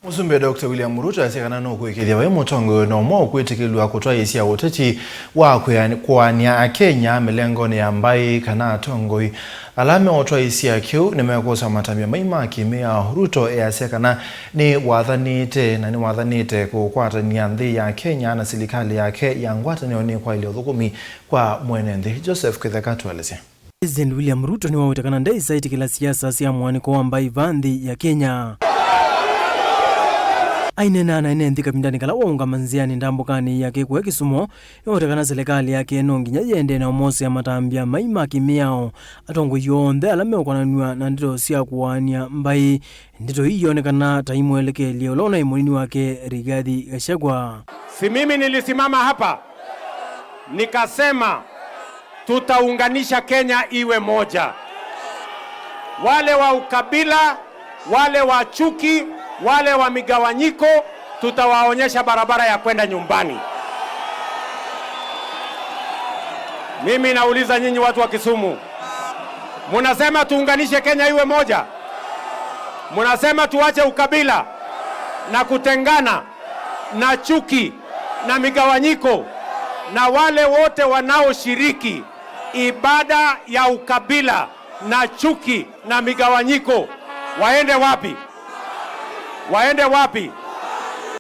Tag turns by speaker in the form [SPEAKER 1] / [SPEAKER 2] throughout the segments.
[SPEAKER 1] Musumbe Dr. William Ruto asekana no kwekethia wa mutongo no mo kwetekelwa kutwa isia uteti wa kwania Kenya melengoni ambaye kana tongoi alame otwa isia kiu nimekosa matamia maima kimea Ruto asekana ni wathanite kukwatania nthi ya Kenya na serikali yake ya ngwatanio ni kwa ile thukumi kwa mwenende Joseph Kithekatu alese.
[SPEAKER 2] President William Ruto ni wawetakana ndai saiti kila siasa sia mwaniko ambaye vanthi ya Kenya ainena na ine nthika mindani kala waunga manziani ndambukani yake kwa Kisumu yotekana serikali yake no nginya yende na umosi ya matambia maima kimiao atongo yonthe alame okwananwa na ndito sia kuwania mbai ndito hii yonekana taimu elekelie ulona imunini wake Rigathi Gachagua.
[SPEAKER 3] Si mimi nilisimama hapa nikasema tutaunganisha Kenya iwe moja. Wale wa ukabila, wale wa chuki, wale wa migawanyiko tutawaonyesha barabara ya kwenda nyumbani. Mimi nauliza nyinyi watu wa Kisumu, munasema tuunganishe Kenya iwe moja? Munasema tuache ukabila na kutengana na chuki na migawanyiko, na wale wote wanaoshiriki ibada ya ukabila na chuki na migawanyiko waende wapi? Waende wapi?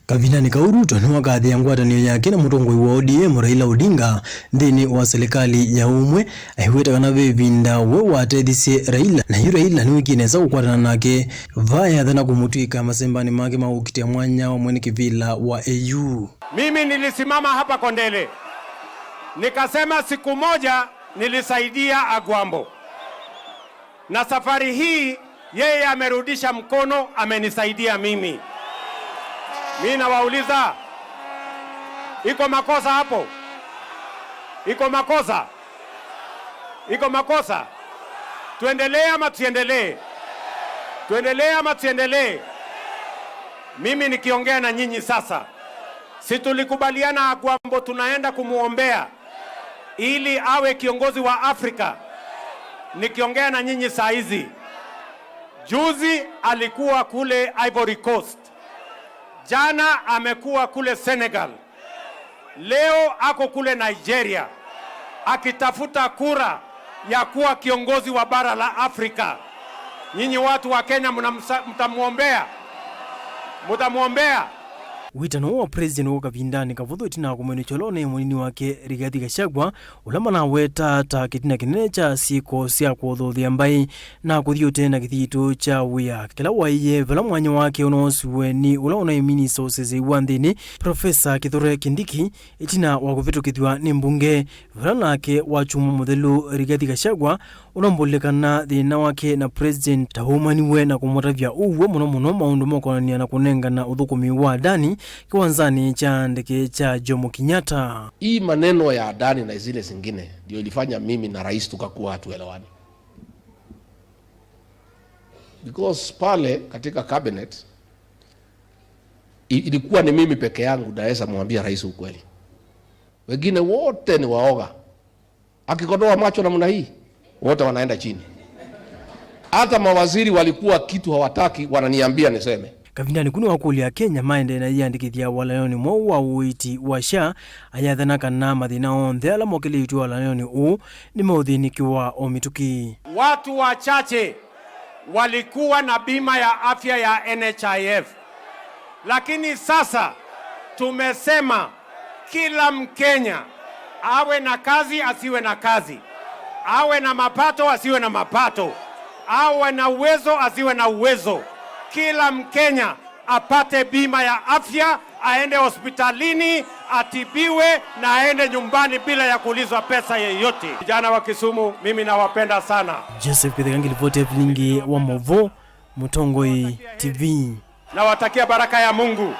[SPEAKER 2] Kavinani ka Ruto ni wakathi ya ngwatanio yake na mutongoi wa ODM Raila Odinga nthini wa serikali ya umwe ahiwetakana vivinda we watethise Raila na Raila ni wikinesa gukwatana nake vaya thana kumutwika masembani make maukitia mwanya wa mwene kivila wa AU.
[SPEAKER 3] Mimi nilisimama hapa Kondele nikasema siku moja nilisaidia Agwambo, na safari hii yeye amerudisha mkono, amenisaidia mimi. Mimi nawauliza, iko makosa hapo? Iko makosa? Iko makosa? Tuendelee ama tuendelee? Tuendelee ama tuendelee? Mimi nikiongea na nyinyi sasa, si tulikubaliana Agwambo tunaenda kumuombea ili awe kiongozi wa Afrika? Nikiongea na nyinyi saa hizi, juzi alikuwa kule Ivory Coast, jana amekuwa kule Senegal, leo ako kule Nigeria akitafuta kura ya kuwa kiongozi wa bara la Afrika. Nyinyi watu wa Kenya mtamuombea? Mtamuombea?
[SPEAKER 2] Witano wa president wa kavindani kavuthu itina kumwene cholone munini wake Rigathi Gachagua ulama na weta ta kitina kinene cha siko sia kuothothia mbai na kuthio tena kithitu cha wia kila waiye vala mwanya wake unosuwe ni ula una minister usese wa nthini Professor Kithure Kindiki itina wa kuvitukithwa ni mbunge vala nake wa chumu muthelu Rigathi Gachagua unombolekana thina wake na president tahumaniwe na kumutavya uwe muno maundu mokonania na kunengana uthukumi wa ndani kiwanzani cha ndege cha Jomo Kenyatta.
[SPEAKER 4] Hii maneno ya ndani na zile zingine ndio ilifanya mimi na rais tukakuwa hatuelewani, because pale katika cabinet ilikuwa ni mimi peke yangu naweza mwambia rais ukweli, wengine wote ni waoga. Akikodoa macho namna hii wote wanaenda chini. Hata mawaziri walikuwa kitu hawataki wananiambia niseme.
[SPEAKER 2] Kavindani kuni wakulia Kenya maende na yandikithia walayoni mo wa uiti wa SHA ayathana kana mathina onthe ala mokeleitwe walayoni u ni mauthiinikiwa o mituki.
[SPEAKER 3] Watu wachache walikuwa na bima ya afya ya NHIF, lakini sasa tumesema kila Mkenya awe na kazi asiwe na kazi, awe na mapato asiwe na mapato, awe na uwezo asiwe na uwezo, kila Mkenya apate bima ya afya, aende hospitalini, atibiwe na aende nyumbani bila ya kuulizwa pesa yeyote. Vijana wa Kisumu, mimi nawapenda sana.
[SPEAKER 2] Joseph Kithekatu ripoti wa Movo, Mutongoi TV.
[SPEAKER 3] Nawatakia baraka ya Mungu.